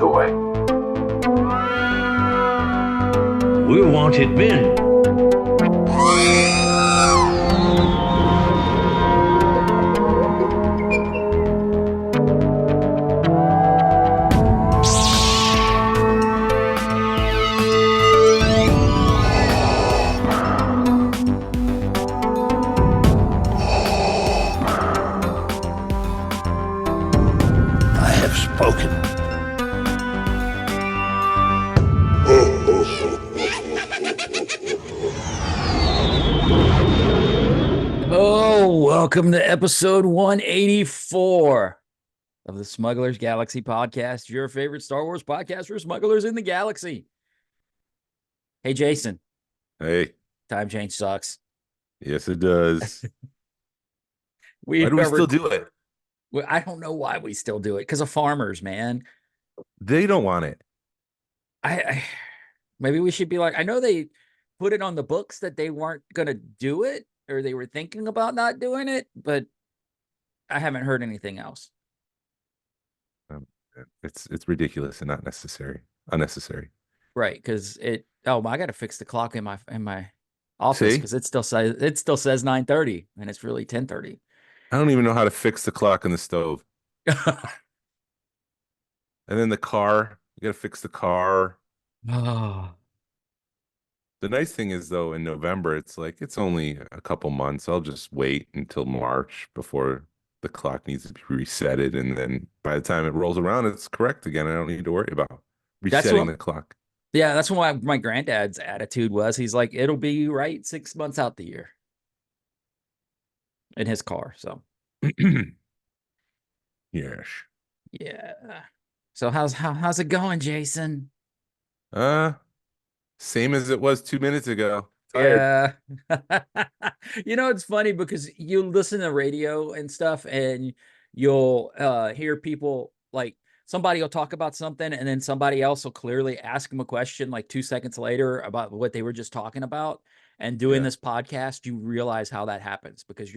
toy. We're wanted men. I have spoken. Oh, welcome to episode 184 of the Smugglers Galaxy Podcast, your favorite Star Wars podcast for smugglers in the galaxy. Hey, Jason. Hey, Time change sucks. yes, it does. We Why do we are still do it? Well, I don't know why we still do it, because of farmers, man. They don't want it. I maybe we should be like, I know they put it on the books that they weren't going to do it, or they were thinking about not doing it, but I haven't heard anything else. It's ridiculous and not unnecessary. Right, because I got to fix the clock in my office See? because it still says 9:30 and it's really 10:30. I don't even know how to fix the clock in the stove. And then the car, you got to fix the car. Oh, The nice thing is, though, in November, it's like it's only a couple months. I'll just wait until March before the clock needs to be resetted. And then by the time it rolls around, it's correct again. I don't need to worry about That's resetting what- the clock. yeah, that's what my granddad's attitude was. He's like, it'll be right 6 months out the year in his car. So Yes. yeah. So how's it going, Jason? Same as it was 2 minutes ago. Tired. Yeah. It's funny because you listen to radio and stuff and you'll hear people like somebody will talk about something and then somebody else will clearly ask them a question like 2 seconds later about what they were just talking about. And doing Yeah. this podcast, you realize how that happens because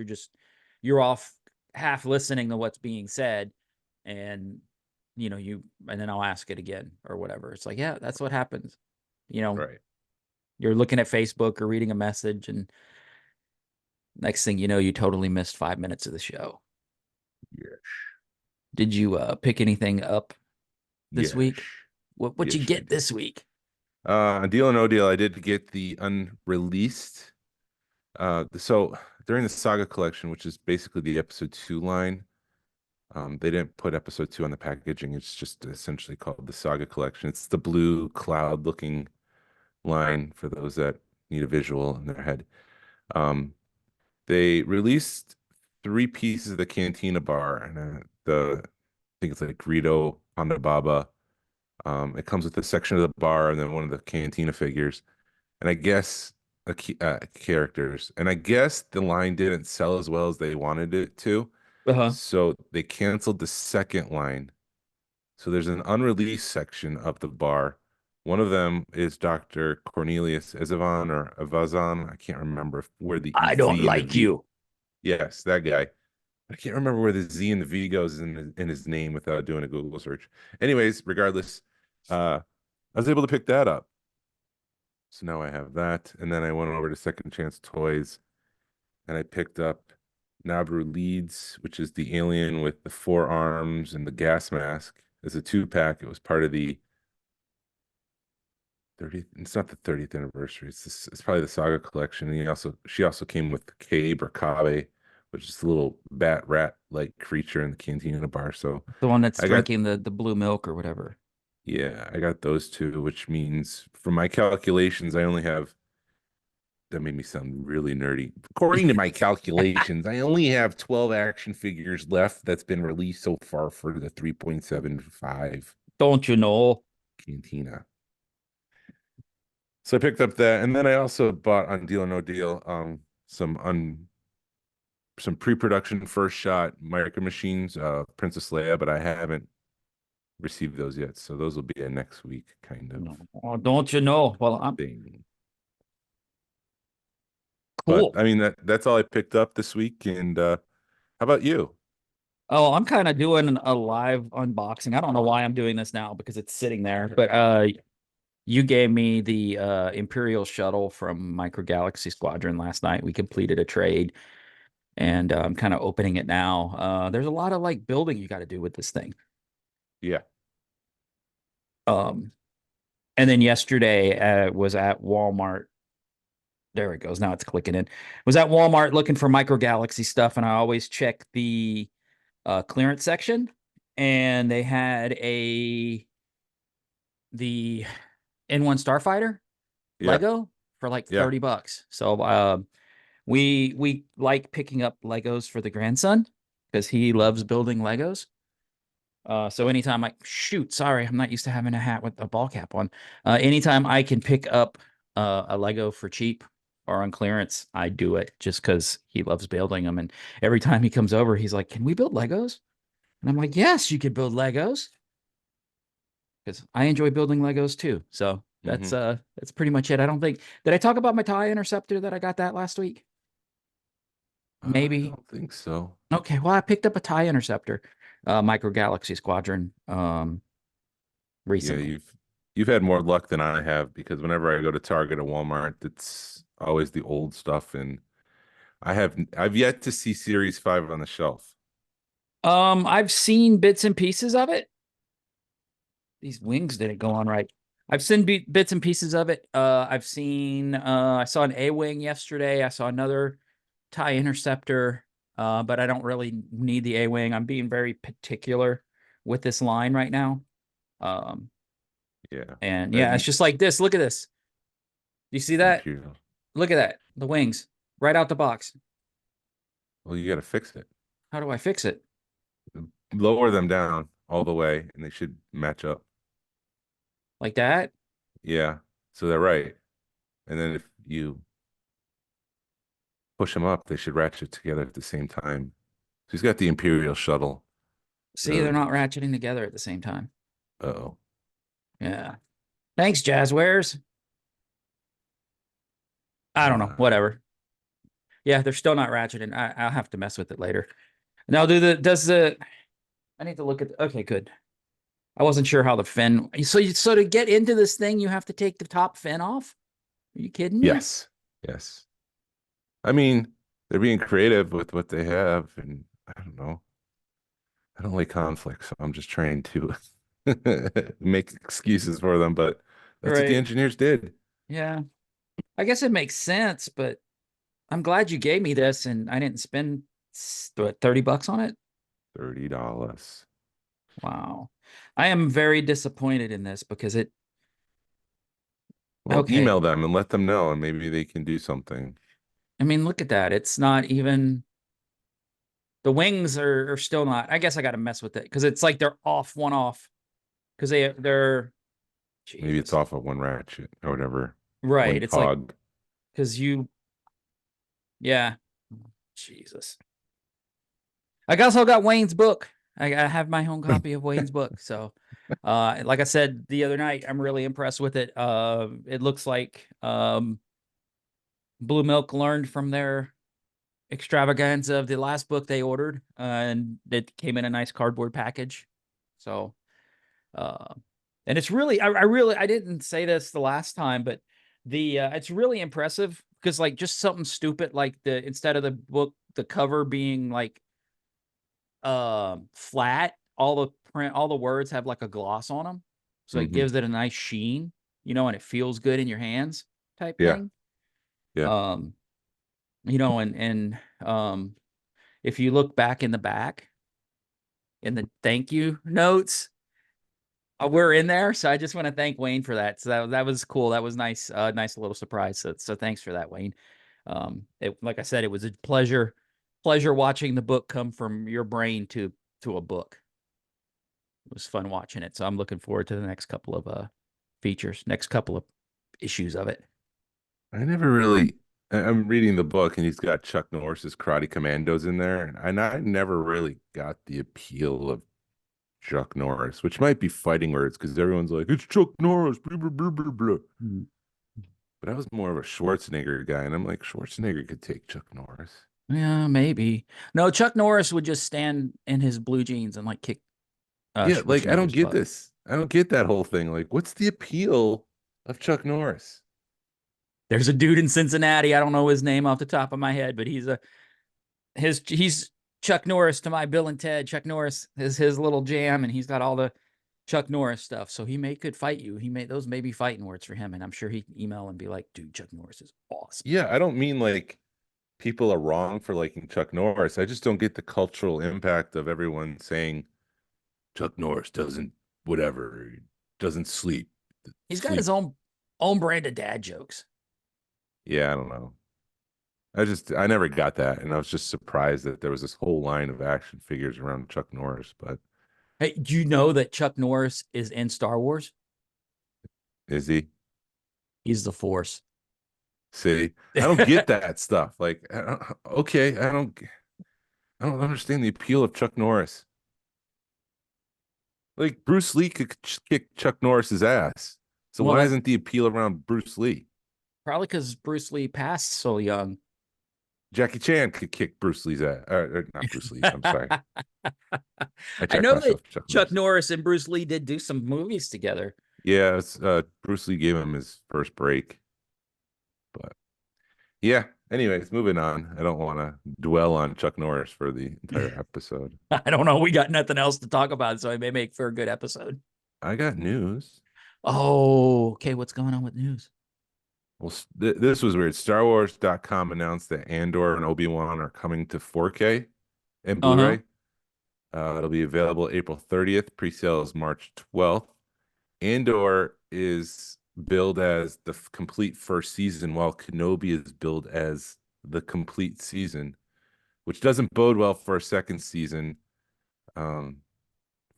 you're off half listening to what's being said and and then I'll ask it again or whatever. It's like, yeah, that's what happens. Right. You're looking at Facebook or reading a message, and next thing you know, you totally missed 5 minutes of the show. Yes. Did you pick anything up this week? Yes. What you Yes, I get did. this week? On Deal or No Deal, I did get the unreleased. So during the Saga collection, which is basically the episode 2 line, they didn't put episode 2 on the packaging. It's just essentially called the Saga collection. It's the blue cloud looking line for those that need a visual in their head. They released 3 pieces of the Cantina bar, and I think it's like Greedo, Honda Baba. It comes with a section of the bar and then one of the Cantina figures, and I guess characters. And I guess the line didn't sell as well as they wanted it to, so they canceled the second line. So there's an unreleased section of the bar. One of them is Dr. Cornelius Ezavon or Avazon. I can't remember where the I Z don't and the like V- you. Yes, that guy. I can't remember where the Z and the V goes in his name without doing a Google search. Anyways, regardless, I was able to pick that up. So now I have that. And then I went over to Second Chance Toys and I picked up Nabru Leeds, which is the alien with the 4 arms and the gas mask. As a 2-pack. It was part of the 30th. It's not the 30th anniversary. It's probably the Saga collection. And she also came with Cabe or Kabe, which is a little bat rat like creature in the Cantina bar. So The one that's I got- drinking the blue milk or whatever. yeah, I got those 2, which means from my calculations, I only have. That made me sound really nerdy. According to my calculations, I only have 12 action figures left that's been released so far for the 3.75 Don't you know? Cantina. So I picked up that, and then I also bought on Deal or No Deal some pre-production first shot micro machines, Princess Leia, but I haven't received those yet. So those will be a next week kind of Oh, don't you know? Well, I'm thing. cool. But I mean that's all I picked up this week. And how about you? Oh, I'm kind of doing a live unboxing. I don't know why I'm doing this now because it's sitting there, but you gave me the Imperial shuttle from Micro Galaxy Squadron last night. We completed a trade, and I'm kind of opening it now. There's a lot of like building you got to do with this thing. Yeah. Um, and then yesterday was at Walmart. There it goes. Now it's clicking in. Was at Walmart looking for Micro Galaxy stuff, and I always check the clearance section, and they had the N1 Starfighter Yeah. Lego for like Yeah. $30. So we like picking up Legos for the grandson because he loves building Legos. So anytime sorry, I'm not used to having a hat with a ball cap on. Anytime I can pick up a Lego for cheap or on clearance, I do it just because he loves building them. And every time he comes over, he's like, "Can we build Legos?" And I'm like, "Yes, you can build Legos." Because I enjoy building Legos too. So that's pretty much it. I don't think did I talk about my TIE interceptor that I got that last week? I Maybe. don't think so. Okay, well, I picked up a TIE interceptor, Micro Galaxy Squadron, Yeah, recently. you've had more luck than I have because whenever I go to Target or Walmart, it's always the old stuff, and I've yet to see Series 5 on the shelf. I've seen bits and pieces of it. These wings didn't go on right. I've seen bits and pieces of it. I saw an A-wing yesterday. I saw another TIE interceptor, but I don't really need the A-wing. I'm being very particular with this line right now. Yeah. And That yeah, it's just like this. Look at this. You see that? Imperial. Look at that. The wings right out the box. Well, you got to fix it. How do I fix it? Lower them down all the way, and they should match up. Like that? Yeah. So they're right. And then if you push them up, they should ratchet together at the same time. So he's got the Imperial shuttle. See, they're not ratcheting together at the same time. Uh-oh. Yeah. Thanks, Jazzwares. I don't know. Whatever. Yeah, they're still not ratcheting. I'll have to mess with it later. Now, I need to look at, okay, good. I wasn't sure how the fin, so to get into this thing, you have to take the top fin off? Are you kidding me? Yes. Yes. I mean, they're being creative with what they have, and I don't know. I don't like conflict, so I'm just trying to make excuses for them, but that's what the Right. engineers did. Yeah. I guess it makes sense, but I'm glad you gave me this and I didn't spend what, $30 on it. $30. Wow. I am very disappointed in this because Well, okay. email them and let them know, and maybe they can do something. I mean, look at that. It's not even the wings are still not. I guess I got to mess with it because it's like they're off, one off because they're Maybe it's Jesus. off of one ratchet or whatever. Right. One It's like cog. because yeah. Jesus. I also got Wayne's book. I have my own copy of Wayne's book. So, like I said the other night, I'm really impressed with it. It looks like Blue Milk learned from their extravaganza of the last book they ordered, and it came in a nice cardboard package. So, uh, and it's really, I didn't say this the last time, but it's really impressive because like just something stupid like instead of the book, the cover being like flat, all the words have like a gloss on them, so it Hmm. gives it a nice sheen, and it feels good in your hands type Yeah. thing. Yeah. um and if you look back in the back in the thank you notes, we're in there, so I just want to thank Wayne for that. So that was cool. That was nice. Nice little surprise. So thanks for that, Wayne. Like I said, it was a pleasure watching the book come from your brain to a book. It was fun watching it. So I'm looking forward to the next couple of next couple of issues of it. I never really. I'm reading the book, and he's got Chuck Norris's Karate Commandos in there, and I never really got the appeal of Chuck Norris, which might be fighting words because everyone's like, it's Chuck Norris, blah, blah, blah, blah, blah. Mm. But I was more of a Schwarzenegger guy, and I'm like, Schwarzenegger could take Chuck Norris. Yeah, maybe. No, Chuck Norris would just stand in his blue jeans and like kick Yeah, like I don't Schwarzenegger's get butt. this. I don't get that whole thing. Like, what's the appeal of Chuck Norris? There's a dude in Cincinnati. I don't know his name off the top of my head, but he's Chuck Norris to my Bill and Ted. Chuck Norris is his little jam, and he's got all the Chuck Norris stuff. So could fight you. Those may be fighting words for him, and I'm sure he can email and be like, dude, Chuck Norris is awesome. Yeah, I don't mean like people are wrong for liking Chuck Norris. I just don't get the cultural impact of everyone saying Chuck Norris doesn't whatever, doesn't sleep. He's got Sleep. his own brand of dad jokes. Yeah, I don't know. I never got that, and I was just surprised that there was this whole line of action figures around Chuck Norris. But Hey, do you know that Chuck Norris is in Star Wars? is he? He's the Force. See, I don't get that stuff. Like, okay, I don't understand the appeal of Chuck Norris. Like Bruce Lee could kick Chuck Norris's ass. So Well, why that's isn't the appeal around Bruce Lee? probably because Bruce Lee passed so young. Jackie Chan could kick Bruce Lee's ass. Not Bruce Lee's. I'm sorry. I I checked know that myself. Chuck Norris and Bruce Lee did do some movies together. Yeah, Bruce Lee gave him his first break. But yeah, anyways, moving on. I don't want to dwell on Chuck Norris for the entire episode. I don't know. We got nothing else to talk about, so it may make for a good episode. I got news. Oh, okay. What's going on with news? Well, this was weird. StarWars.com announced that Andor and Obi-Wan are coming to 4K and Uh-huh. Blu-ray. It'll be available April 30th. Pre-sale is March 12th. Andor is billed as the complete first season, while Kenobi is billed as the complete season, which doesn't bode well for a second season.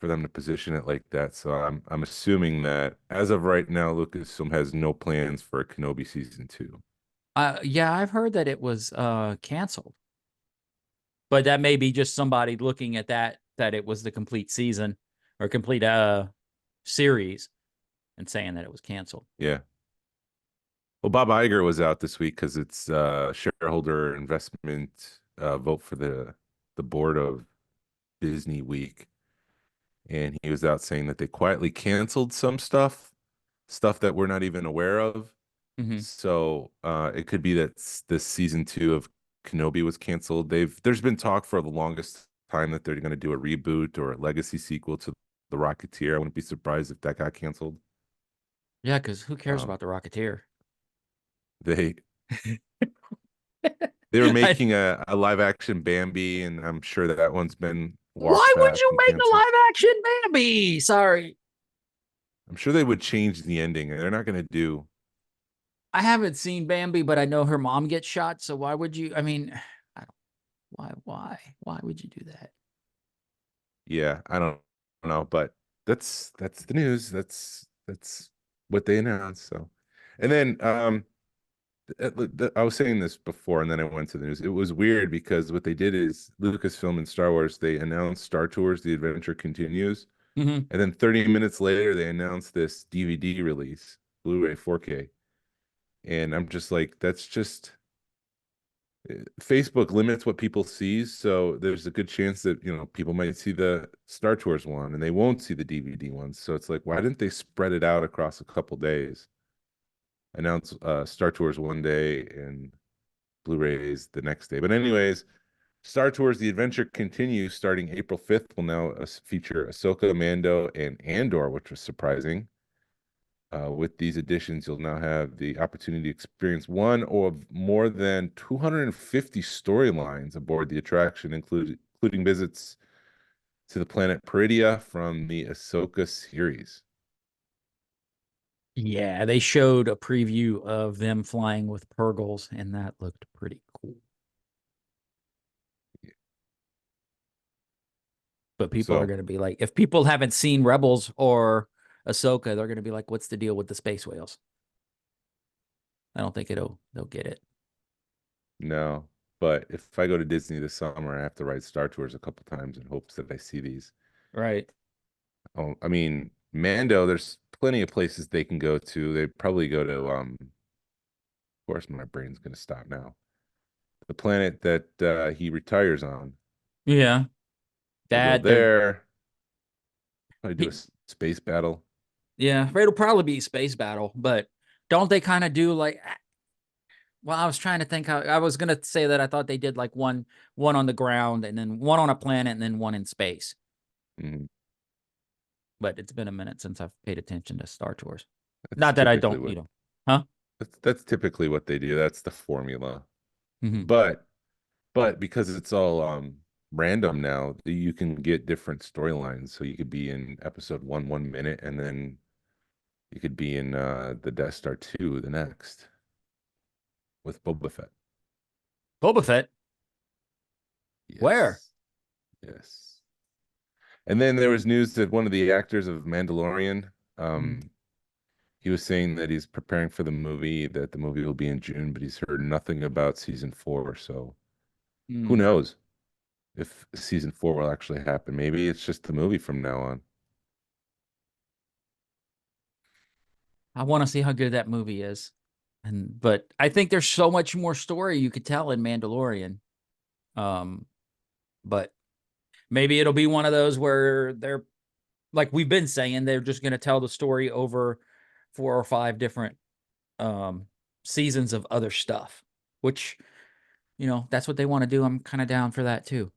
For them to position it like that. So I'm assuming that as of right now, Lucasfilm has no plans for a Kenobi season 2. Yeah, I've heard that it was canceled. But that may be just somebody looking at that it was the complete season or complete series and saying that it was canceled. Yeah. Well, Bob Iger was out this week because it's shareholder investment vote for the board of Disney Week. And he was out saying that they quietly canceled some stuff that we're not even aware of. Mm-hmm. So it could be that this season 2 of Kenobi was canceled. There's been talk for the longest time that they're going to do a reboot or a legacy sequel to The Rocketeer. I wouldn't be surprised if that got canceled. Yeah, because who cares Um, about the Rocketeer? They they were making a live action Bambi, and I'm sure that one's been Why walked would back you and make a canceled. live action Bambi? Sorry. I'm sure they would change the ending, and they're not going to do. I haven't seen Bambi, but I know her mom gets shot. So why would you? I mean, I don't, why would you do that? Yeah, I don't know, but that's the news. That's what they announced. So, and then I was saying this before, and then I went to the news. It was weird because what they did is Lucasfilm and Star Wars, they announced Star Tours: The Adventure Continues, Mm-hmm. and then 30 minutes later they announced this DVD release, Blu-ray 4K, and I'm just like, that's just Facebook limits what people see, so there's a good chance that people might see the Star Tours one and they won't see the DVD one. So it's like, why didn't they spread it out across a couple days? Announce Star Tours one day and Blu-rays the next day. But anyways, Star Tours: The Adventure Continues starting April 5th will now feature Ahsoka, Mando, and Andor, which was surprising. With these additions, you'll now have the opportunity to experience one or more than 250 storylines aboard the attraction, including visits to the planet Peridia from the Ahsoka series. Yeah, they showed a preview of them flying with Purgles, and that looked pretty cool. But people are So going to be like, if people haven't seen Rebels or Ahsoka, they're going to be like, what's the deal with the space whales? I don't think they'll get it. no, but if I go to Disney this summer, I have to ride Star Tours a couple times in hopes that I see these. Right. Oh, I mean, Mando, there's plenty of places they can go to. They probably go to of course my brain's gonna stop now. the planet that he retires on. Yeah. They'll go That they're there. Probably do a he- space battle. yeah, it'll probably be space battle, but don't they kind of do like well, I was trying to think how I was gonna say that I thought they did like one on the ground and then one on a planet and then one in space. Mhm. But it's been a minute since I've paid attention to Star Tours. That's Not that I typically don't, what huh? that's typically what they do. That's the formula. Hmm. But because it's all random now, you can get different storylines. So you could be in episode 1 minute, and then you could be in the Death Star 2 the next with Boba Fett. Boba Fett. Where? Yes. Yes. And then there was news that one of the actors of Mandalorian, Mm. he was saying that he's preparing for the movie, that the movie will be in June, but he's heard nothing about season 4. So who Mm. knows if season 4 will actually happen? Maybe it's just the movie from now on. I want to see how good that movie is. But I think there's so much more story you could tell in Mandalorian. Um, but maybe it'll be one of those where they're like we've been saying, they're just going to tell the story over 4 or 5 different seasons of other stuff, which that's what they want to do. I'm kind of down for that too.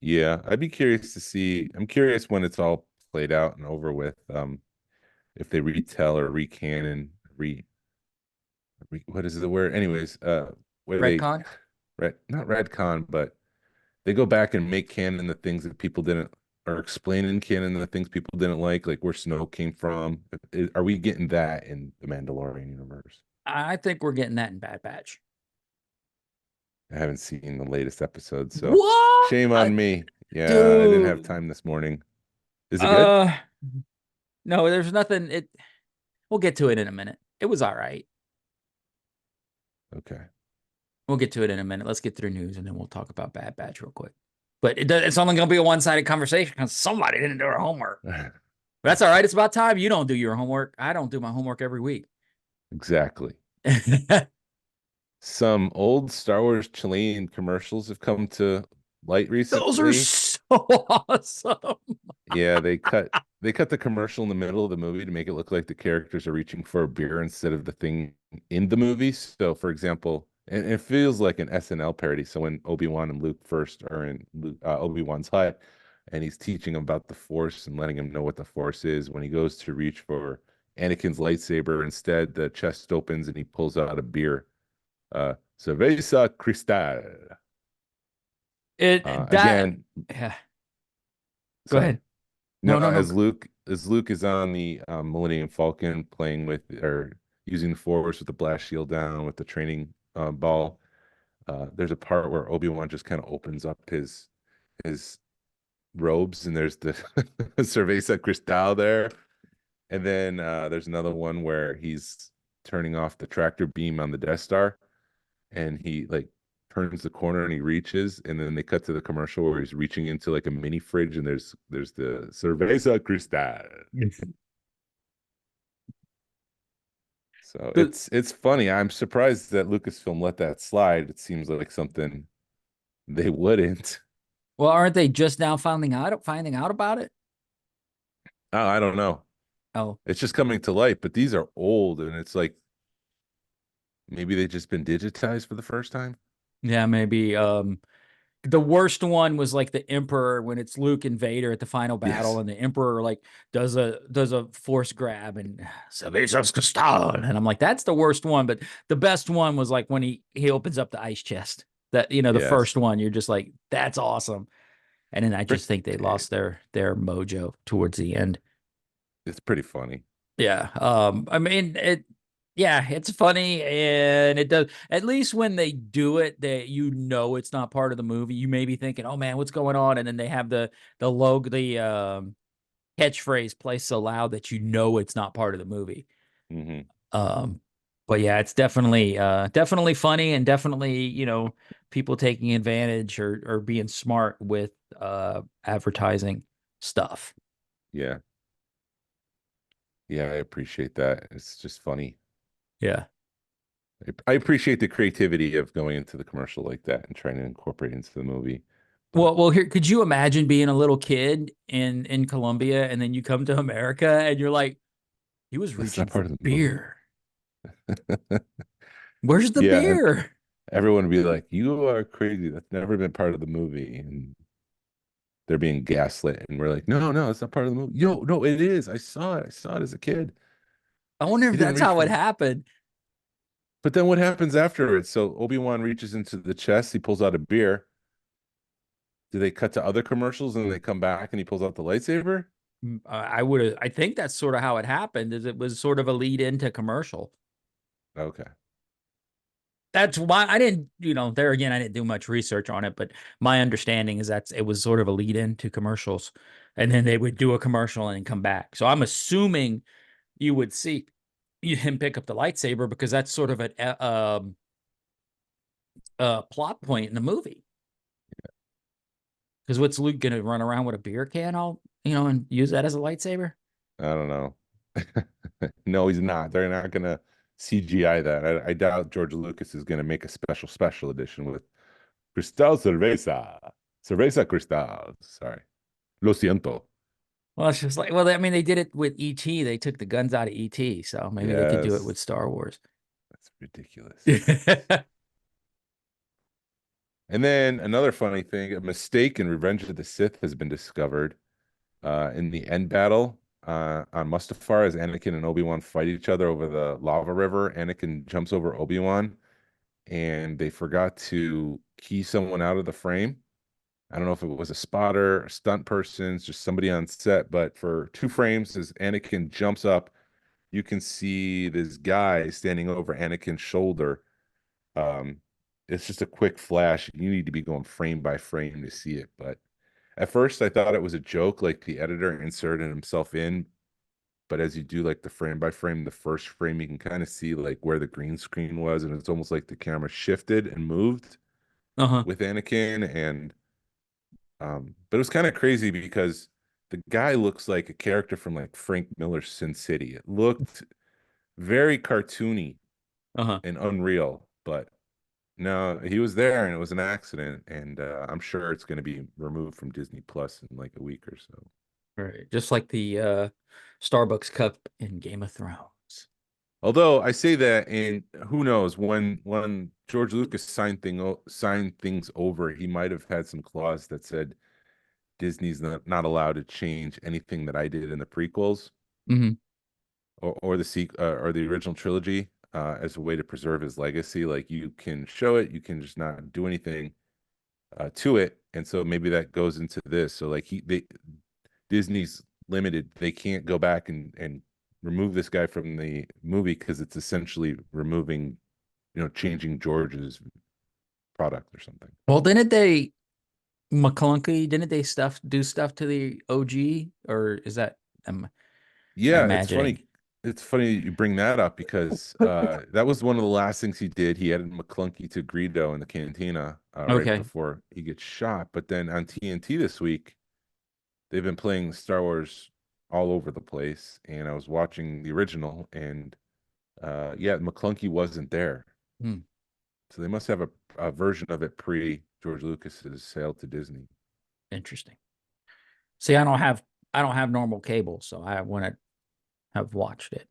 Yeah, I'd be curious to see. I'm curious when it's all played out and over with. If they retell or recanon, what is the word? Anyways, where they Redcon. not retcon, but they go back and make canon the things that people didn't, or explain in canon the things people didn't like where Snow came from. Are we getting that in the Mandalorian universe? I think we're getting that in Bad Batch. I haven't seen the latest episode, so What? shame on me. Yeah, I didn't have Dude. time this morning. Is it good? No, there's nothing. We'll get to it in a minute. It was all right. Okay. We'll get to it in a minute. Let's get through news and then we'll talk about Bad Batch real quick. But it's only going to be a one-sided conversation because somebody didn't do their homework. That's all right. It's about time you don't do your homework. I don't do my homework every week. Exactly. Some old Star Wars Chilean commercials have come to light Those are recently. so awesome. Yeah, they cut the commercial in the middle of the movie to make it look like the characters are reaching for a beer instead of the thing in the movie. So, for example, and it feels like an SNL parody. So when Obi-Wan and Luke first are in Obi-Wan's hut, and he's teaching him about the Force and letting him know what the Force is, when he goes to reach for Anakin's lightsaber, instead the chest opens and he pulls out a beer. Cerveza Cristal. That Again, yeah. Go sorry. ahead. No, No. as Luke is on the Millennium Falcon playing with or using the Force with the blast shield down with the training ball. There's a part where Obi-Wan just kind of opens up his robes and there's the Cerveza Cristal there. And then there's another one where he's turning off the tractor beam on the Death Star and he like turns the corner and he reaches, and then they cut to the commercial where he's reaching into like a mini fridge and there's the Cerveza Cristal. So The- it's funny. I'm surprised that Lucasfilm let that slide. It seems like something they wouldn't. well, aren't they just now finding out about it? Oh, I don't know. Oh, It's just coming to light, but these are old and it's like maybe they've just been digitized for the first time. yeah, maybe. The worst one was like the Emperor when it's Luke and Vader at the final battle, Yes. and the Emperor like does a force grab and Cervezas Cristal, and I'm like, that's the worst one. But the best one was like when he opens up the ice chest. That the Yes. first one, you're just like, that's awesome. And then I just think they Pretty, lost their mojo towards the end. it's pretty funny. Yeah. I mean yeah, it's funny and it does at least when they do it that it's not part of the movie. You may be thinking, "Oh man, what's going on?" And then they have the logo catchphrase play so loud that it's not part of the movie. Hmm. Um but yeah, it's definitely funny and definitely, people taking advantage or being smart with advertising stuff. Yeah. Yeah, I appreciate that. It's just funny. Yeah. I appreciate the creativity of going into the commercial like that and trying to incorporate it into the movie. But Well, here, could you imagine being a little kid in Colombia and then you come to America and you're like, he was that's reaching not for part of the movie. beer. Where's the Yeah, and beer? everyone would be like, "You are crazy. That's never been part of the movie." And they're being gaslit, and we're like, "No, no, it's not part of the movie." Yo, no, it is. I saw it. I saw it as a kid. I wonder He if didn't that's reach how for it the. happened. But then what happens afterwards? So Obi-Wan reaches into the chest. He pulls out a beer. Do they cut to other commercials and they come back and he pulls out the lightsaber? I think that's sort of how it happened, is it was sort of a lead into commercial. Okay. That's why I didn't, there again, I didn't do much research on it, but my understanding is that it was sort of a lead into commercials, and then they would do a commercial and then come back. So I'm assuming you would see him pick up the lightsaber because that's sort of a plot point in the movie. Because what's Luke going to run around with a beer can and use that as a lightsaber? I don't know. No, he's not. They're not gonna CGI that. I doubt George Lucas is gonna make a special edition with Cristal Cerveza. Cerveza Cristal. Sorry. Lo siento. Well, it's just like, well, I mean, they did it with E.T. They took the guns out of E.T., so maybe they could do it Yes. with Star Wars. That's ridiculous. And then another funny thing, a mistake in Revenge of the Sith has been discovered. In the end battle on Mustafar, as Anakin and Obi-Wan fight each other over the lava river, Anakin jumps over Obi-Wan and they forgot to key someone out of the frame. I don't know if it was a spotter, a stunt person, just somebody on set, but for 2 frames, as Anakin jumps up, you can see this guy standing over Anakin's shoulder. Um, it's just a quick flash. You need to be going frame by frame to see it. But at first, I thought it was a joke, like the editor inserted himself in. But as you do like the frame by frame, the first frame, you can kind of see like where the green screen was, and it's almost like the camera shifted and moved Uh-huh. with Anakin. And but it was kind of crazy because the guy looks like a character from like Frank Miller's Sin City. It looked very cartoony Uh-huh. and unreal, but no, he was there and it was an accident. And I'm sure it's going to be removed from Disney Plus in like a week or so. Right. Just like the Starbucks cup in Game of Thrones. Although I say that, and who knows, when George Lucas signed things over, he might have had some clause that said Disney's not allowed to change anything that I did in the prequels Mm-hmm. or or the original trilogy as a way to preserve his legacy. Like you can show it, you can just not do anything to it, and so maybe that goes into this. So like Disney's limited; they can't go back and remove this guy from the movie because it's essentially removing, changing George's product or something. Well, didn't they do stuff to the OG, or is that am I Yeah, it's imagining? funny. It's funny you bring that up because that was one of the last things he did. He added McClunky to Greedo in the cantina right Okay. before he gets shot. But then on TNT this week, they've been playing Star Wars all over the place. And I was watching the original, and yeah, McClunky wasn't there. Hmm. So they must have a version of it pre George Lucas's sale to Disney. Interesting. See, I don't have normal cable, so I wouldn't have watched it.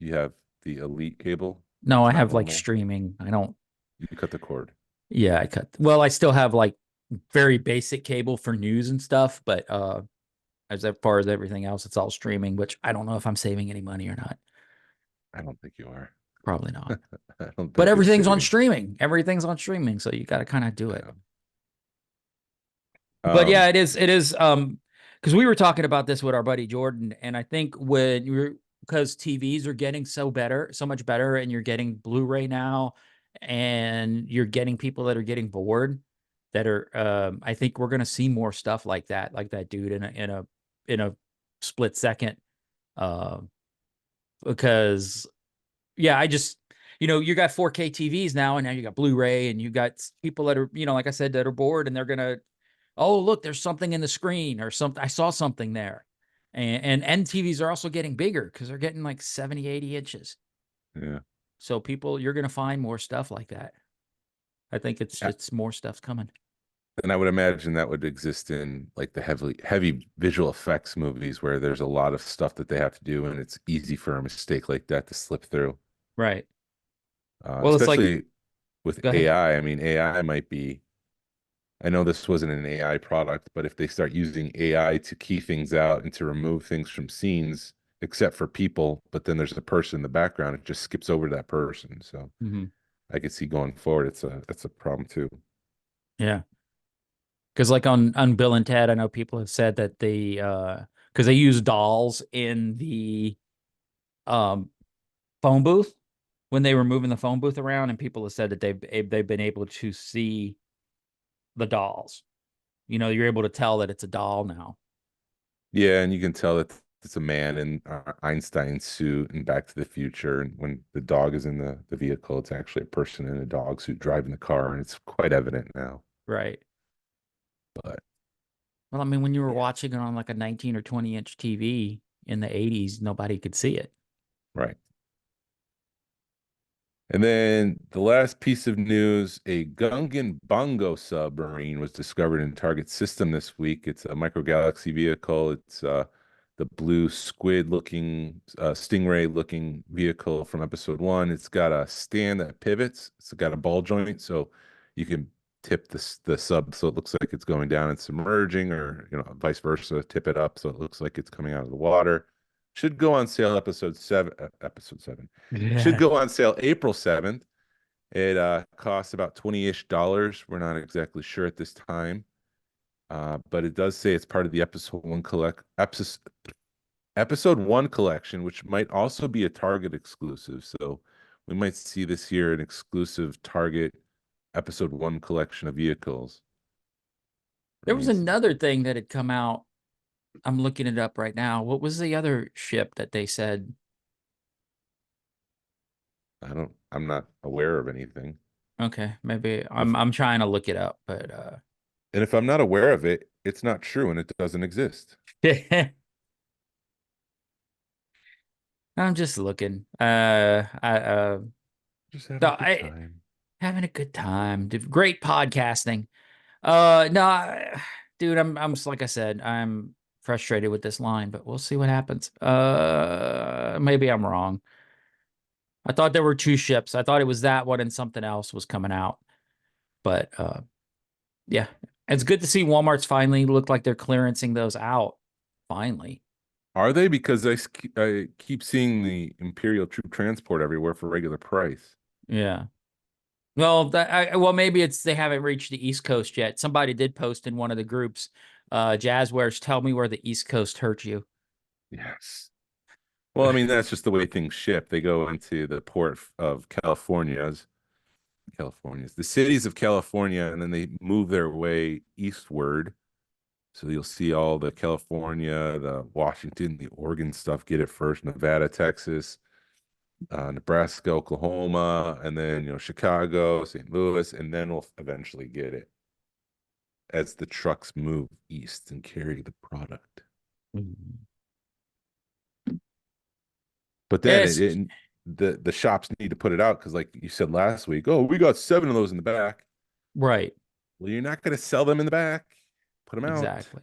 You have the Elite cable. No, It's I not have like normal. streaming. I don't. You cut the cord. Yeah, well, I still have like very basic cable for news and stuff, but as far as everything else, it's all streaming, which I don't know if I'm saving any money or not. I don't think you are. Probably not. I don't But think you're everything's on saving. streaming. Everything's on streaming, so you got to kind of do it. Yeah. But yeah, it is because we were talking about this with our buddy Jordan, and I think because TVs are getting so much better, and you're getting Blu-ray now, and you're getting people that are getting bored, that are I think we're gonna see more stuff like that dude in a split second. Uh, because yeah, I just you got 4K TVs now, and now you got Blu-ray, and you got people that are like I said, that are bored, and they're gonna, oh, look, there's something in the screen or something. I saw something there. And TVs are also getting bigger because they're getting like 70, 80 inches. Yeah. So people, you're going to find more stuff like that. I think it's more stuff's coming. And I would imagine that would exist in like the heavy visual effects movies where there's a lot of stuff that they have to do, and it's easy for a mistake like that to slip through. Right. Well, it's like, Especially with go ahead. AI. I mean, AI might be, I know this wasn't an AI product, but if they start using AI to key things out and to remove things from scenes, except for people, but then there's a person in the background, it just skips over to that person. So Mhm. I could see going forward, that's a problem too. Yeah. Because like on Bill and Ted, I know people have said that because they use dolls in the um phone booth when they were moving the phone booth around, and people have said that they've been able to see the dolls. You're able to tell that it's a doll now. Yeah, and you can tell that it's a man in Einstein's suit and Back to the Future. And when the dog is in the vehicle, it's actually a person in a dog suit driving the car, and it's quite evident now. Right. But Well, I mean, when you were yeah, watching it on like a 19 or 20-inch TV in the 80s, nobody could see it. right. And then the last piece of news, a Gungan Bongo submarine was discovered in target system this week. It's a micro galaxy vehicle. It's the blue squid looking, stingray looking vehicle from episode one. It's got a stand that pivots. It's got a ball joint, so you can tip the sub so it looks like it's going down and submerging, or vice versa, tip it up so it looks like it's coming out of the water. Should go on sale episode seven. Should Yeah. go on sale April 7th. It costs about 20-ish dollars. We're not exactly sure at this time. But it does say it's part of the episode one collection, which might also be a Target exclusive. So we might see this year an exclusive Target episode one collection of vehicles. There was Remains to be another seen. thing that had come out. I'm looking it up right now. What was the other ship that they said? I'm not aware of anything. Okay, maybe If I'm trying to look it up, but and if I'm not aware of it, it's not true and it doesn't exist. I'm just looking. Just having No, a good time. having a good time. Great podcasting. No, dude, I'm like I said, I'm frustrated with this line, but we'll see what happens. Maybe I'm wrong. I thought there were two ships. I thought it was that one and something else was coming out. But yeah, it's good to see Walmart's finally look like they're clearancing those out. Finally. Are they? Because I keep seeing the Imperial troop transport everywhere for regular price. Yeah. Well, well, maybe it's they haven't reached the East Coast yet. Somebody did post in one of the groups, Jazzwares, tell me where the East Coast hurt you. Yes. Well, I mean, that's just the way things ship. They go into the port of the cities of California, and then they move their way eastward. So you'll see all the California, the Washington, the Oregon stuff get it first, Nevada, Texas, Nebraska, Oklahoma, and then Chicago, St. Louis, and then we'll eventually get it as the trucks move east and carry the product. Mhm. But then Yes, the shops need to put it out because, like you said last week, oh, we got 7 of those in the back. right. Well, you're not going to sell them in the back. Put them out. Exactly.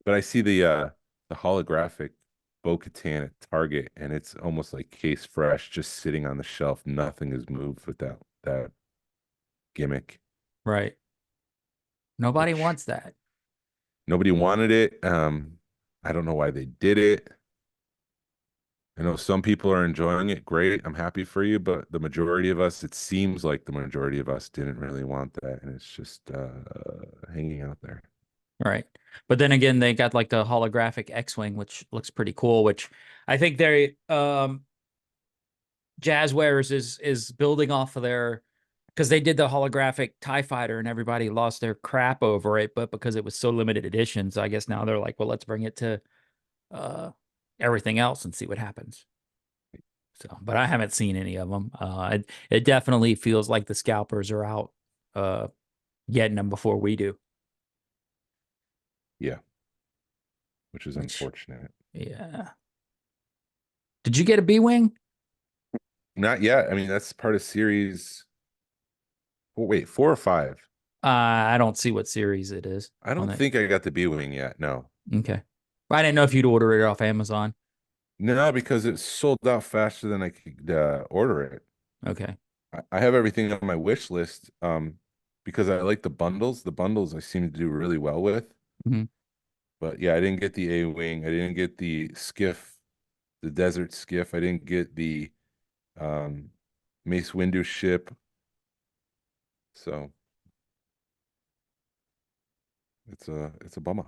But I see the holographic Bo-Katan at Target, and it's almost like case fresh, just sitting on the shelf. Nothing has moved with that gimmick, Right. Nobody which wants that. nobody wanted it. I don't know why they did it. I know some people are enjoying it. Great. I'm happy for you, but the majority of us, it seems like the majority of us didn't really want that, and it's just hanging out there. Right. But then again, they got like the holographic X-Wing, which looks pretty cool, which I think they Jazzwares is building off of their because they did the holographic TIE fighter and everybody lost their crap over it, but because it was so limited editions, I guess now they're like, well, let's bring it to uh everything else and see what happens. So, but I haven't seen any of them. It definitely feels like the scalpers are out getting them before we do. Yeah, which is Which, unfortunate. yeah. Did you get a B-Wing? Not yet. I mean, that's part of series. Oh, wait, 4 or 5. I don't see what series it is I on don't it. think I got the B-Wing yet. No. Okay. I didn't know if you'd order it off Amazon. No, because it sold out faster than I could order it. Okay. I have everything on my wish list because I like the bundles. The bundles I seem to do really well with. hmm But yeah, I didn't get the A-Wing. I didn't get the skiff, the desert skiff. I didn't get the um, Mace Windu ship. So it's a bummer.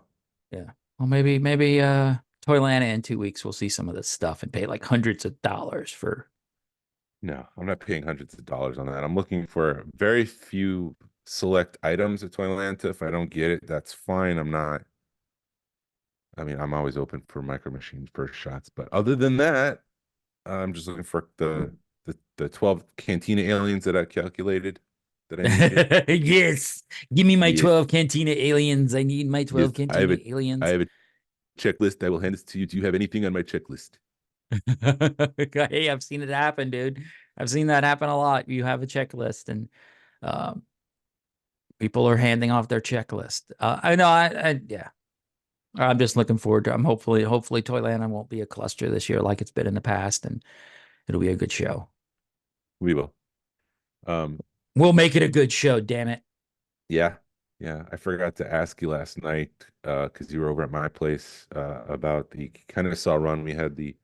Yeah. Well, maybe Toylanta in 2 weeks we'll see some of this stuff and pay like hundreds of dollars for. No, I'm not paying hundreds of dollars on that. I'm looking for very few select items at Toylanta. If I don't get it, that's fine. I mean, I'm always open for Micro Machines first shots, but other than that, I'm just looking for the 12 Cantina aliens that I calculated that I needed. Yes. Give me my Yes, 12 Cantina aliens. I need my 12 yes. Cantina I aliens. have a checklist. I will hand this to you. Do you have anything on my checklist? Hey, I've seen it happen, dude. I've seen that happen a lot. You have a checklist and um, people are handing off their checklist. I know. Yeah. I'm just looking forward to. I'm hopefully Toyland won't be a cluster this year like it's been in the past, and it'll be a good show. We will. Um, We'll make it a good show. Damn it. yeah, yeah. I forgot to ask you last night because you were over at my place about the kind of saw run. We had the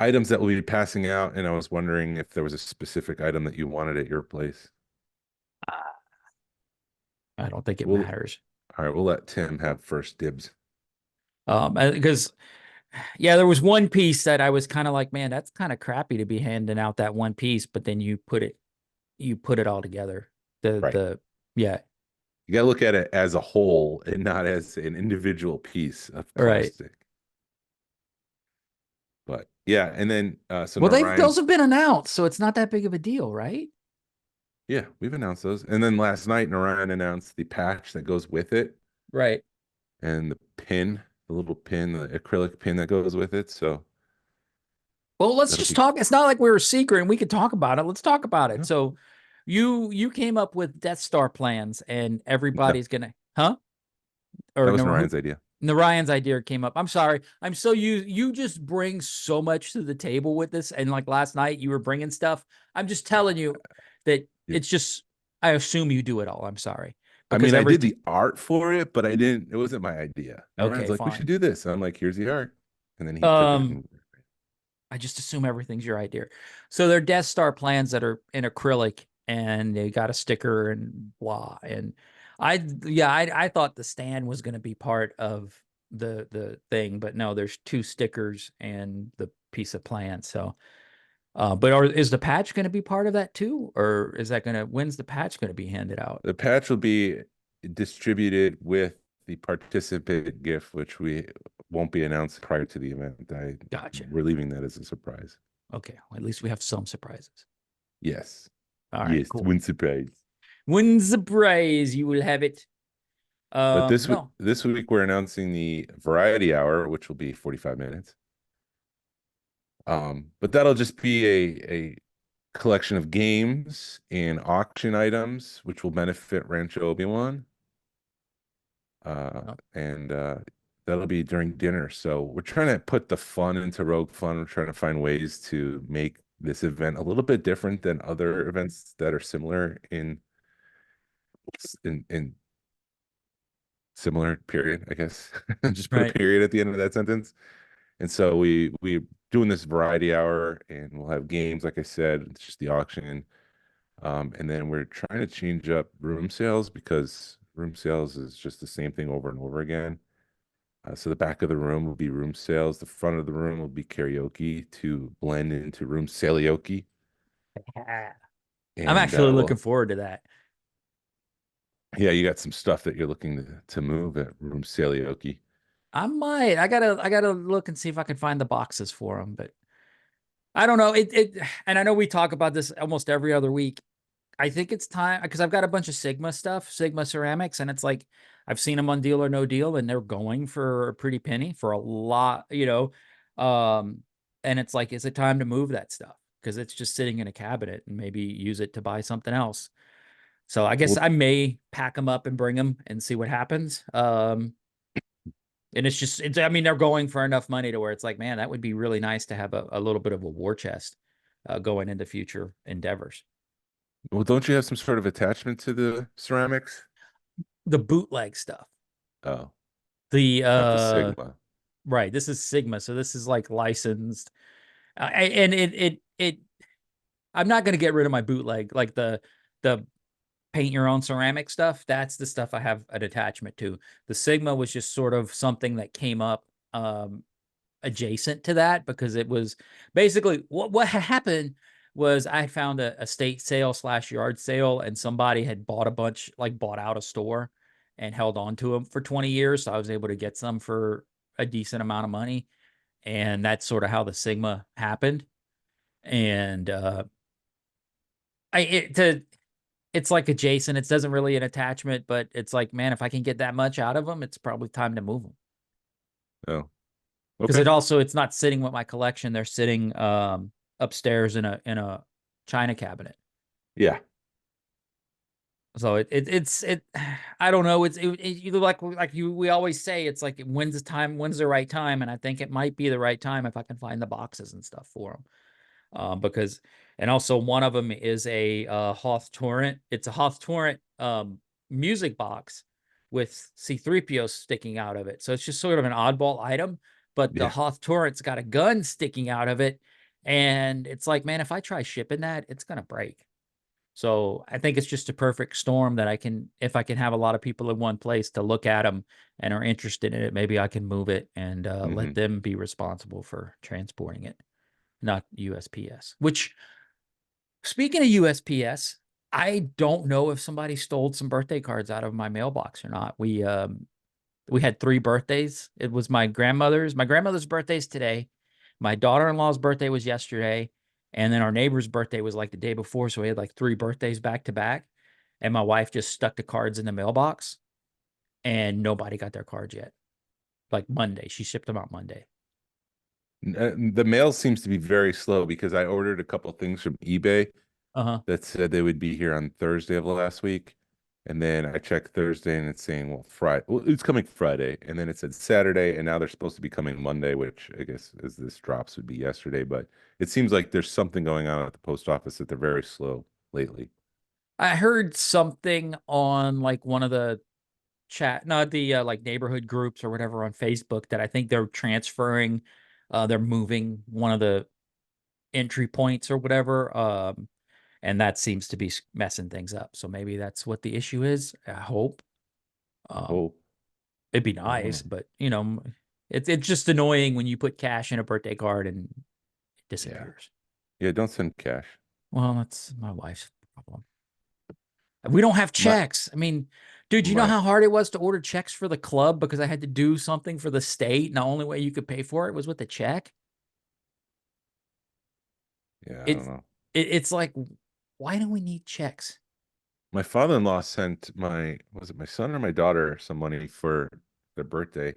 items that we'll be passing out, and I was wondering if there was a specific item that you wanted at your place. I don't think it We'll matters. All right, we'll let Tim have first dibs. Because yeah, there was one piece that I was kind of like, man, that's kind of crappy to be handing out that one piece, but then you put it all together. Right. Yeah, You got to look at it as a whole and not as an individual piece of right. plastic. But yeah, and then so Well, those Narayan's, have been announced, so it's not that big of a deal, right? yeah, we've announced those. And then last night, Narayan announced the patch that goes with it Right. and the pin, the little pin, the acrylic pin that goes with it. So Well, let's that'll just be, talk. It's not like we're a secret and we can talk about it. Let's talk about it. yeah. So you came up with Death Star plans and No, everybody's gonna, huh? Or that was no, Narayan's idea. Narayan's idea came up. I'm sorry. I'm so you just bring so much to the table with this. And like last night you were bringing stuff. I'm just telling you that Yeah. it's just, I assume you do it all. I'm sorry. I Because mean, I did everything. the art for it, but I didn't, it wasn't my idea. Okay, Narayan's like, we should fine. do this. I'm like, here's the art. And then he took it Um, and I just assume everything's your idea. So they're Death Star plans that are in acrylic and they got a sticker and blah. And I thought the stand was going to be part of the thing, but no, there's 2 stickers and the piece of plan. So, is the patch going to be part of that too, or is that when's the patch going to be handed out? the patch will be distributed with the participant gift, which we won't be announced prior to the event. Gotcha. We're leaving that as a surprise. Okay, well, at least we have some surprises. Yes. All right, Yes, cool. one surprise. One surprise, you will have it. But No, this week we're announcing the variety hour, which will be 45 minutes. But that'll just be a collection of games and auction items, which will benefit Rancho Obi-Wan. And that'll be during dinner. So we're trying to put the fun into Rogue Fun. We're trying to find ways to make this event a little bit different than other events that are similar in similar period, I guess. Just put a right. period at the end of that sentence. And so we doing this variety hour and we'll have games, like I said, it's just the auction. And then we're trying to change up room sales because room sales is just the same thing over and over again. So the back of the room will be room sales. The front of the room will be karaoke to blend into room karaoke. I'm And actually looking forward to that. yeah, you got some stuff that you're looking to move at room karaoke. I might. I gotta look and see if I can find the boxes for them, but I don't know. And I know we talk about this almost every other week. I think it's time because I've got a bunch of Sigma stuff, Sigma ceramics, and it's like I've seen them on Deal or No Deal, and they're going for a pretty penny for a lot, And it's like, is it time to move that stuff? Because it's just sitting in a cabinet, and maybe use it to buy something else. So I guess Well, I may pack them up and bring them and see what happens. And I mean, they're going for enough money to where it's like, man, that would be really nice to have a little bit of a war chest going into future endeavors. don't you have some sort of attachment to the ceramics? The bootleg stuff. Oh, The not the Sigma. right, this is Sigma, so this is like licensed. And it I'm not going to get rid of my bootleg, like the paint your own ceramic stuff. That's the stuff I have an attachment to. The Sigma was just sort of something that came up adjacent to that, because it was basically what happened was I found a estate sale / yard sale, and somebody had bought a bunch, like bought out a store and held on to them for 20 years. So I was able to get some for a decent amount of money. And that's sort of how the Sigma happened. And it's like adjacent. It doesn't really an attachment, but it's like, man, if I can get that much out of them, it's probably time to move them. Oh, Because okay. it's not sitting with my collection. They're sitting upstairs in a china cabinet. Yeah. So it's I don't know. You like we always say, it's like, when's the right time? And I think it might be the right time if I can find the boxes and stuff for them. Because, and also one of them is a Hoth Torrent. It's a Hoth Torrent music box with C-3PO sticking out of it. So it's just sort of an oddball item, but the Yeah. Hoth Torrent's got a gun sticking out of it. And it's like, man, if I try shipping that, it's going to break. So I think it's just a perfect storm that if I can have a lot of people in one place to look at them and are interested in it, maybe I can move it and let Hmm. them be responsible for transporting it, not USPS. Which, speaking of USPS, I don't know if somebody stole some birthday cards out of my mailbox or not. We had 3 birthdays. It was my grandmother's. My grandmother's birthday's today. My daughter-in-law's birthday was yesterday. And then our neighbor's birthday was like the day before. So we had like 3 birthdays back to back. And my wife just stuck the cards in the mailbox, and nobody got their cards yet. Like Monday. She shipped them out Monday. The mail seems to be very slow because I ordered a couple things from eBay Uh-huh. that said they would be here on Thursday of last week. And then I checked Thursday and it's saying, well, Friday. Well, it's coming Friday. And then it said Saturday. And now they're supposed to be coming Monday, which I guess as this drops would be yesterday. But it seems like there's something going on at the post office that they're very slow lately. I heard something on like one of the not the like neighborhood groups or whatever on Facebook, that I think they're moving one of the entry points or whatever. And that seems to be messing things up. So maybe that's what the issue is. I hope. I Um, hope. it'd be I don't nice, know. but it's just annoying when you put cash in a birthday card and it Yeah. disappears. Yeah, don't send cash. Well, that's my wife's problem. We don't have My checks. I mean, dude, you know my how hard it was to order checks for the club because I had to do something for the state, and the only way you could pay for it was with a check? yeah, I don't It's know. it's like, why do we need checks? My father-in-law sent was it my son or my daughter some money for their birthday.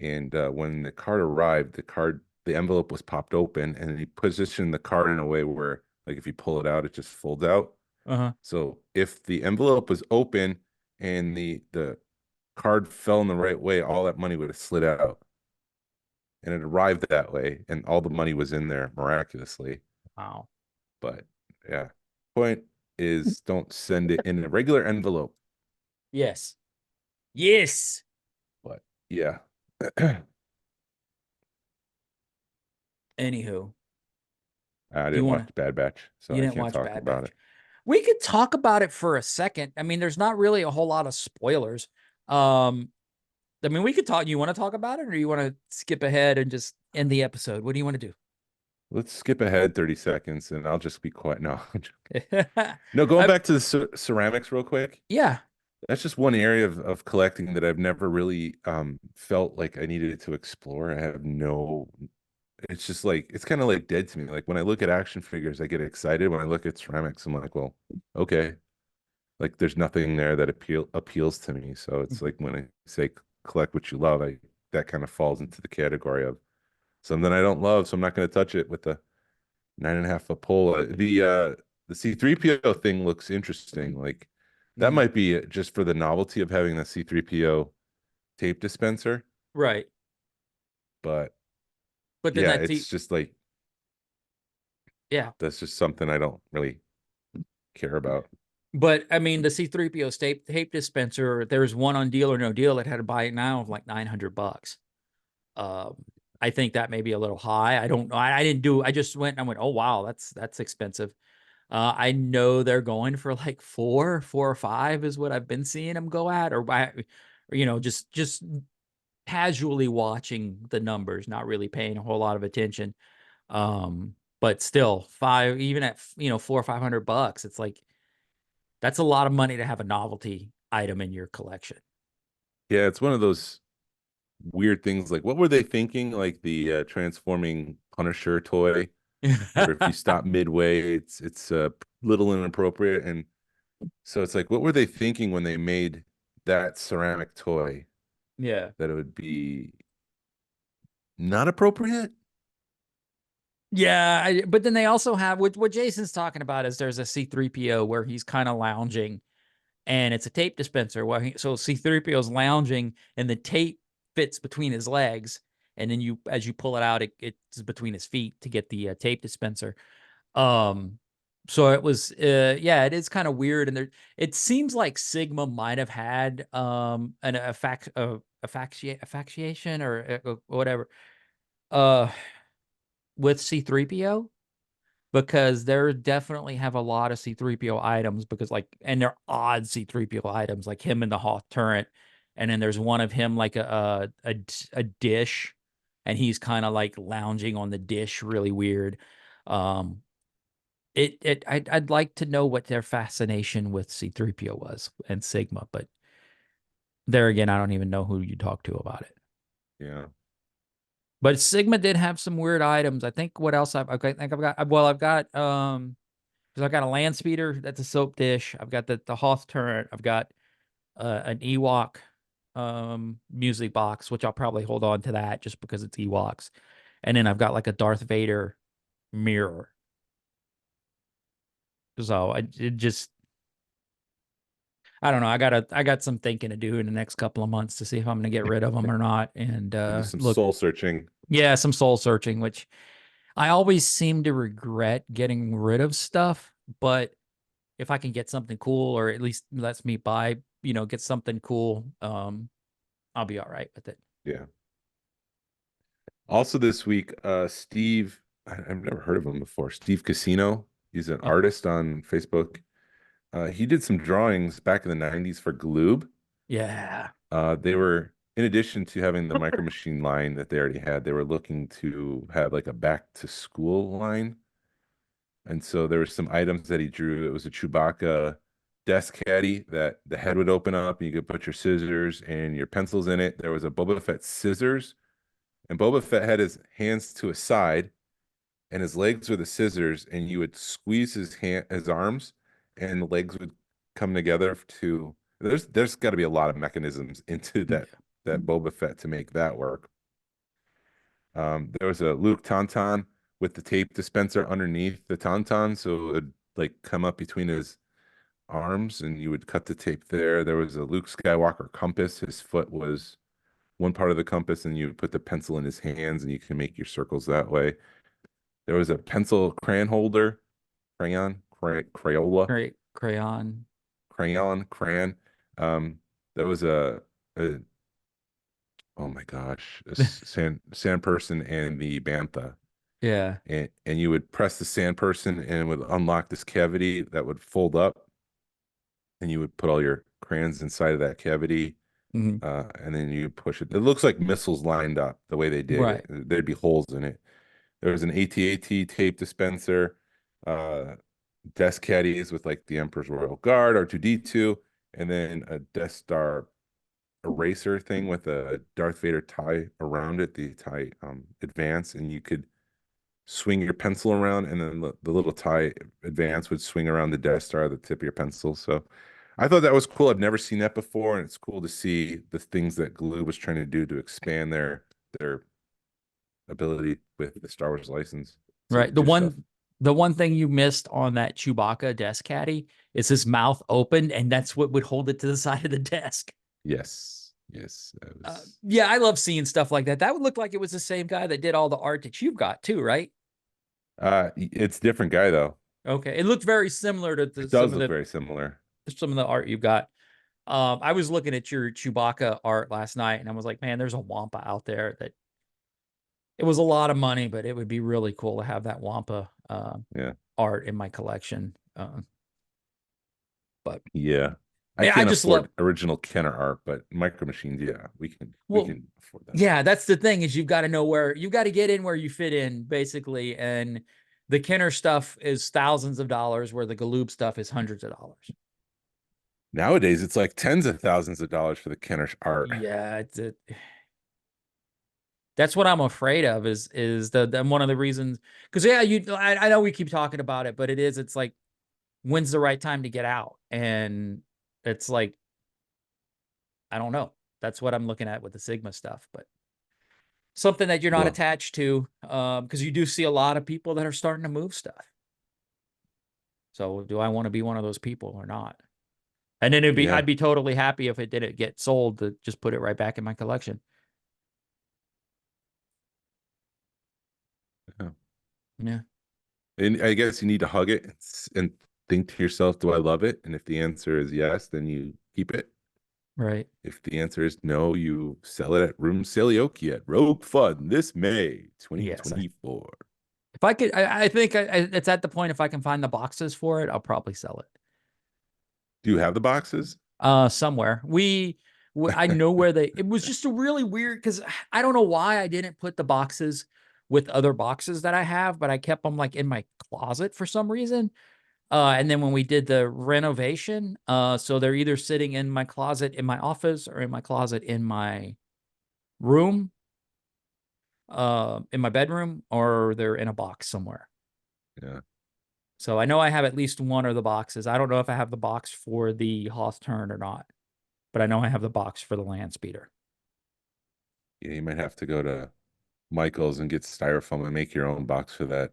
And when the card arrived, the envelope was popped open, and he positioned the card in a way where, like, if you pull it out, it just folds out. Uh-huh. So if the envelope was open and the card fell in the right way, all that money would have slid out. And it arrived that way, and all the money was in there miraculously. Wow. But yeah, point is don't send it in a regular envelope. Yes. Yes. But yeah. Anywho, I do you didn't want to? watch Bad Batch, so You I didn't can't watch talk Bad about Batch. it. We could talk about it for a second. I mean, there's not really a whole lot of spoilers. Um, I mean, we could talk. You want to talk about it, or you want to skip ahead and just end the episode? What do you want to Let's skip ahead 30 seconds and I'll just be quiet. No, do? no, going I, back to the ceramics real quick. yeah. That's just one area of collecting that I've never really felt like I needed to explore. I have no, it's just like, it's kind of like dead to me. Like when I look at action figures, I get excited. When I look at ceramics, I'm like, well, okay. Like there's nothing there that appeals to me. So it's like when I say collect what you love, that kind of falls into the category of something I don't love, so I'm not going to touch it with the 9.5 foot pole. The C3PO thing looks interesting. Like that Mm, might be just for the novelty of having the C3PO tape dispenser, right. but But then yeah, that it's just like yeah. that's just something I don't really care about. But I mean, the C3PO tape dispenser, there's one on Deal or No Deal that had to buy it now of like $900. Um, I think that may be a little high. I don't know. I didn't do. I just went and I went, oh wow, that's expensive. I know they're going for like four or five is what I've been seeing them go at, or just casually watching the numbers, not really paying a whole lot of attention. But still, five, even at $400 or $500, it's like that's a lot of money to have a novelty item in your collection. Yeah, it's one of those weird things. Like, what were they thinking? Like the transforming Punisher toy, where if you stop midway, it's a little inappropriate. And so it's like, what were they thinking when they made that ceramic toy Yeah. that it would be not appropriate? Yeah, but then they also have what Jason's talking about is there's a C3PO where he's kind of lounging and it's a tape dispenser. So C3PO is lounging and the tape fits between his legs. And then as you pull it out, it's between his feet to get the tape dispenser. Um, so it was, yeah, it is kind of weird. And it seems like Sigma might have had an affectation or whatever with C3PO, because they definitely have a lot of C3PO items and they're odd C3PO items like him in the Hoth turret. And then there's one of him like a dish and he's kind of like lounging on the dish really weird. Um, I'd like to know what their fascination with C3PO was and Sigma, but there again, I don't even know who you talk to about it. Yeah. But Sigma did have some weird items. I think what else I've got, well, I've got because I've got a land speeder that's a soap dish. I've got the Hoth turret. I've got an Ewok music box, which I'll probably hold on to that just because it's Ewoks. And then I've got like a Darth Vader mirror. So I don't know. I got some thinking to do in the next couple of months to see if I'm going to get rid of them or not. And Do some look, soul searching. yeah, some soul searching, which I always seem to regret getting rid of stuff, but if I can get something cool or at least lets me buy, get something cool, I'll be all right with it. Yeah. Also this week, Steve, I've never heard of him before. Steve Casino. He's an Oh, artist on Facebook. He did some drawings back in the 90s for Gloob. yeah. They were, in addition to having the Micro Machine line that they already had, they were looking to have like a back to school line. And so there were some items that he drew. It was a Chewbacca desk caddy that the head would open up and you could put your scissors and your pencils in it. There was a Boba Fett scissors, and Boba Fett had his hands to his side and his legs were the scissors, and you would squeeze his arms, and the legs would come together to. There's got to be a lot of mechanisms into that Boba Fett to make that work. There was a Luke Tauntaun with the tape dispenser underneath the Tauntaun, so it would like come up between his arms, and you would cut the tape there. There was a Luke Skywalker compass. His foot was one part of the compass, and you would put the pencil in his hands, and you can make your circles that way. There was a pencil crayon holder, Crayola, Great crayon. crayon. There was a oh my gosh, a sand person and the bantha. Yeah. And you would press the sand person and it would unlock this cavity that would fold up, and you would put all your crayons inside of that cavity. Mhm. And then you push it. It looks like missiles lined up the way they did Right. it. There'd be holes in it. There was an AT-AT tape dispenser, uh, desk caddies with like the Emperor's Royal Guard, R2-D2, and then a Death Star eraser thing with a Darth Vader tie around it, the tie advance, and you could swing your pencil around, and then the little tie advance would swing around the Death Star, the tip of your pencil. So I thought that was cool. I've never seen that before, and it's cool to see the things that Glue was trying to do to expand their ability with the Star Wars license. To Right. do stuff. The one thing you missed on that Chewbacca desk caddy is his mouth opened, and that's what would hold it to the side of the desk. Yes. Yes. That was... Yeah, I love seeing stuff like that. That would look like it was the same guy that did all the art that you've got too, right? It's different guy though. Okay. It looked very similar to It does look very similar. some of the art you've got. I was looking at your Chewbacca art last night, and I was like, man, there's a Wampa out there that it was a lot of money, but it would be really cool to have that Wampa art in my collection. But yeah, I can't afford original Kenner art, but Micro Machines, yeah, we can afford that. Yeah, that's the thing, is you've got to know where you got to get in where you fit in, basically. And the Kenner stuff is thousands of dollars, where the Galoob stuff is hundreds of dollars. Nowadays, it's like tens of thousands of dollars for the Kenner art. Yeah, that's what I'm afraid of. Is the one of the reasons? Because I know we keep talking about it, but it's like, when's the right time to get out? And it's like, I don't know. That's what I'm looking at with the Sigma stuff, but something that you're not attached to, because you do see a lot of people that are starting to move stuff. So do I want to be one of those people or not? And then I'd be totally happy if it didn't get sold, to just put it right back in my collection. Yeah. And I guess you need to hug it and think to yourself, do I love it? And if the answer is yes, then you keep it. Right. If the answer is no, you sell it at Room Salioki at Rogue Fun this May 2024. Yes. If I could, I think it's at the point, if I can find the boxes for it, I'll probably sell it. Do you have the boxes? Somewhere. I know where it was just a really weird, because I don't know why I didn't put the boxes with other boxes that I have, but I kept them like in my closet for some reason. And then when we did the renovation, so they're either sitting in my closet in my office, or in my closet in my room, in my bedroom, or they're in a box somewhere. Yeah. So I know I have at least one of the boxes. I don't know if I have the box for the Hoth Turn or not, but I know I have the box for the Land Speeder. Yeah, you might have to go to Michael's and get styrofoam and make your own box for that.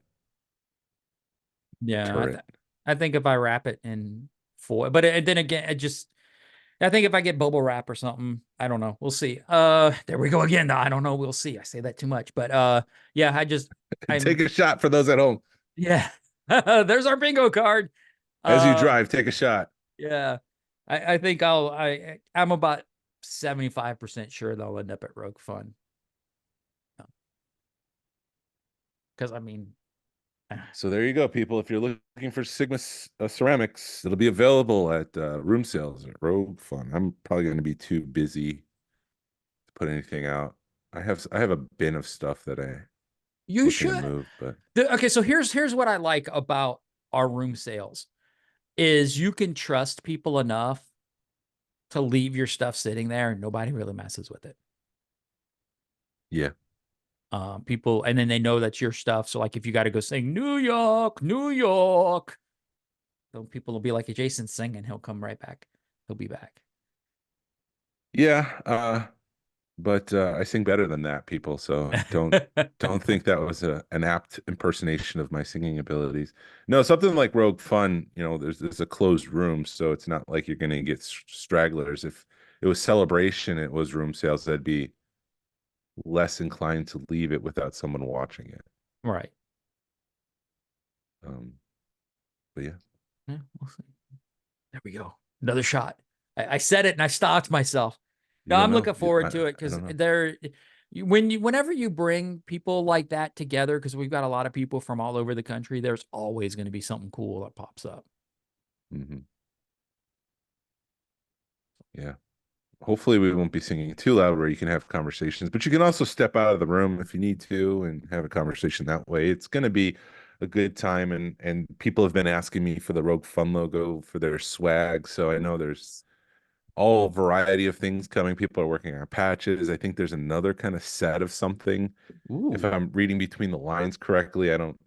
Yeah, I think if I wrap it in foil, but then again, I think if I get bubble wrap or something, I don't know. We'll see. There we go again. I don't know. We'll see. I say that too much, but yeah, take a shot for those at home. Yeah. There's our bingo card. As you drive, take a shot. Yeah. I think I'm about 75% sure they'll end up at Rogue Fun. Because I mean, so there you go, people. If you're looking for Sigma ceramics, it'll be available at room sales at Rogue Fun. I'm probably going to be too busy to put anything out. I have a bin of stuff that you should move, but okay. So here's what I like about our room sales is you can trust people enough to leave your stuff sitting there and nobody really messes with it. Yeah. People, and then they know that's your stuff. So like, if you got to go sing New York, so people will be like, Jason's singing, he'll come right back. He'll be back. Yeah. But I sing better than that, people. So don't think that was an apt impersonation of my singing abilities. No, something like Rogue Fun, there's a closed room, so it's not like you're going to get stragglers. If it was Celebration, it was room sales, I'd be less inclined to leave it without someone watching it. Right. But yeah, we'll see. There we go. Another shot. I said it and I stopped myself. No, I'm looking forward to it, because whenever you bring people like that together, because we've got a lot of people from all over the country, there's always going to be something cool that pops up. Mm-hmm. Yeah. Hopefully we won't be singing too loud where you can have conversations, but you can also step out of the room if you need to and have a conversation that way. It's going to be a good time, and people have been asking me for the Rogue Fun logo for their swag, so I know there's all variety of things coming. People are working on patches. I think there's another kind of set of something. Ooh. If I'm reading between the lines correctly, I'm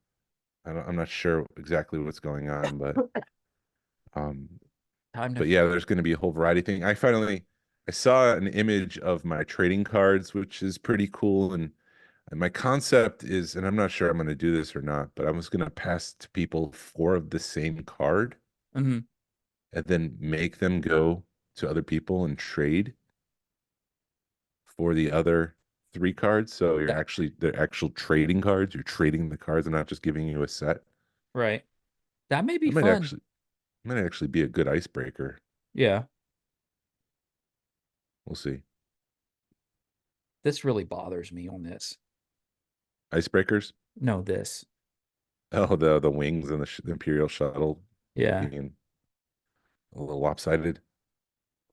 not sure exactly what's going on, but yeah, there's going to be a whole variety thing. I saw an image of my trading cards, which is pretty cool, and And my concept is, and I'm not sure I'm going to do this or not, but I was going to pass to people 4 of the same card Hmm. and then make them go to other people and trade for the other 3 cards. So That they're actual trading cards. You're trading the cards. I'm not just giving you a set. right. That may be That might fun. actually might actually be a good icebreaker. Yeah. We'll see. This really bothers me on this. Icebreakers. No, this. Oh, the wings and the Imperial shuttle Yeah. being a little lopsided.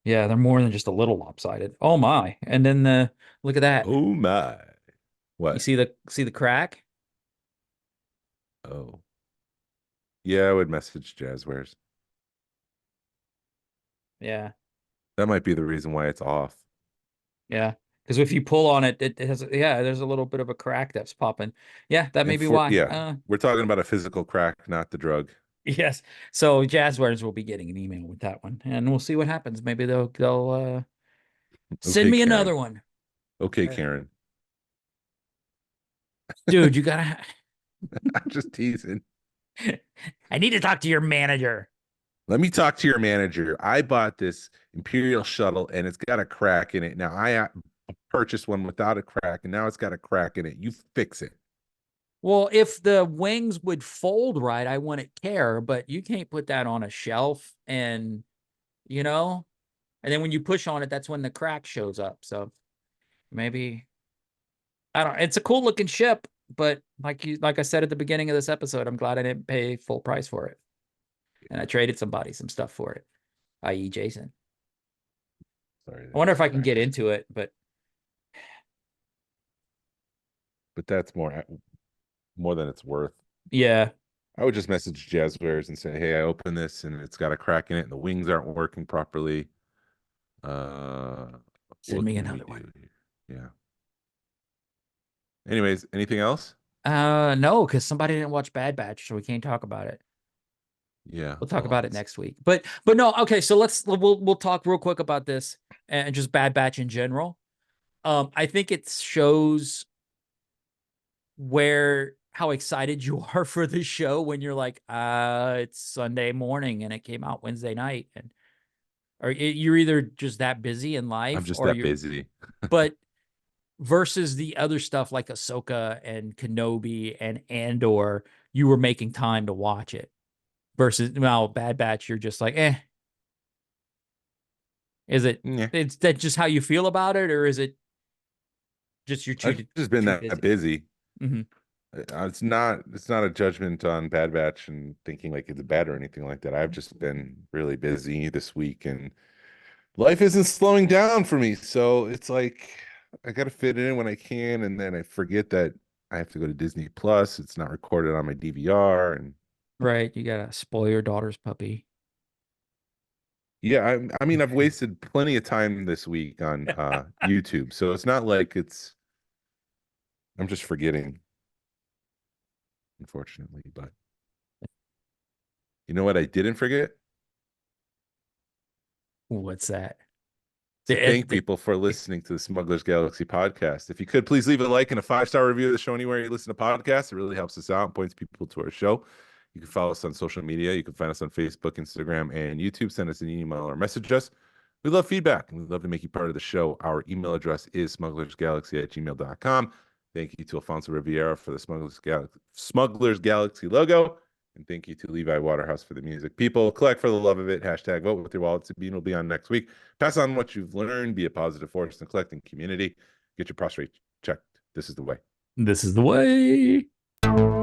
Yeah, they're more than just a little lopsided. Oh my. And then the look at that. Oh my. You What? see the crack? Oh. Yeah, I would message Jazzwares. Yeah. That might be the reason why it's off. Yeah. Because if you pull on it, it has yeah, there's a little bit of a crack that's popping. Yeah, that may And be for why. yeah, we're talking about a physical crack, not the drug. Yes. So Jazzwares will be getting an email with that one, and we'll see what happens. Maybe they'll send Okay, me Karen. another one. Okay, Uh, Karen. Dude, you gotta. I'm just teasing. I need to talk to your manager. Let me talk to your manager. I bought this Imperial shuttle and it's got a crack in it. Now I purchased one without a crack and now it's got a crack in it. You fix it. Well, if the wings would fold right, I wouldn't care, but you can't put that on a shelf and you know, and then when you push on it, that's when the crack shows up. So maybe I don't it's a cool looking ship, but like I said at the beginning of this episode, I'm glad I didn't pay full price for it. And I traded somebody some stuff for it, i.e. Jason. Sorry, I wonder that's if I can get cracked. into it, but But that's more than it's worth. yeah, I would just message Jazzwares and say, "Hey, I opened this and it's got a crack in it and the wings aren't working properly. Uh, send what me can we another do one. here?" Yeah. Anyways, anything else? No, because somebody didn't watch Bad Batch, so we can't talk about it. Yeah. We'll talk Well, about it next week. But no, okay, so we'll talk real quick about this and just Bad Batch in general. I think it shows how excited you are for the show when you're like, it's Sunday morning and it came out Wednesday night, and or you're either just that busy in I'm life just or that you're, busy. but versus the other stuff like Ahsoka and Kenobi and Andor, you were making time to watch it. Versus now Bad Batch, you're just like, eh. Is it? Yeah. It's that just how you feel about it, or is it just you're I've just been too that busy? busy. Hmm. It's not a judgment on Bad Batch and thinking like it's bad or anything like that. I've just been really busy this week and life isn't slowing down for me. So it's like I gotta fit in when I can, and then I forget that I have to go to Disney Plus. It's not recorded on my DVR, and Right. You gotta spoil your daughter's puppy. yeah, I mean I've wasted plenty of time this week on YouTube. So it's not like I'm just forgetting, unfortunately. But you know what I didn't forget? What's that? To thank people for listening to the Smugglers Galaxy podcast. If you could please leave a like and a 5-star review of the show anywhere you listen to podcasts. It really helps us out and points people to our show. You can follow us on social media. You can find us on Facebook, Instagram, and YouTube. Send us an email or message us. We love feedback and we'd love to make you part of the show. Our email address is smugglersgalaxy@gmail.com. Thank you to Alfonso Riviera for the Smugglers Galaxy logo. And thank you to Levi Waterhouse for the music. People, collect for the love of it. Hashtag vote with your wallet. Sabine will be on next week. Pass on what you've learned. Be a positive force in collecting community. Get your prostate checked. This is the way. This is the way.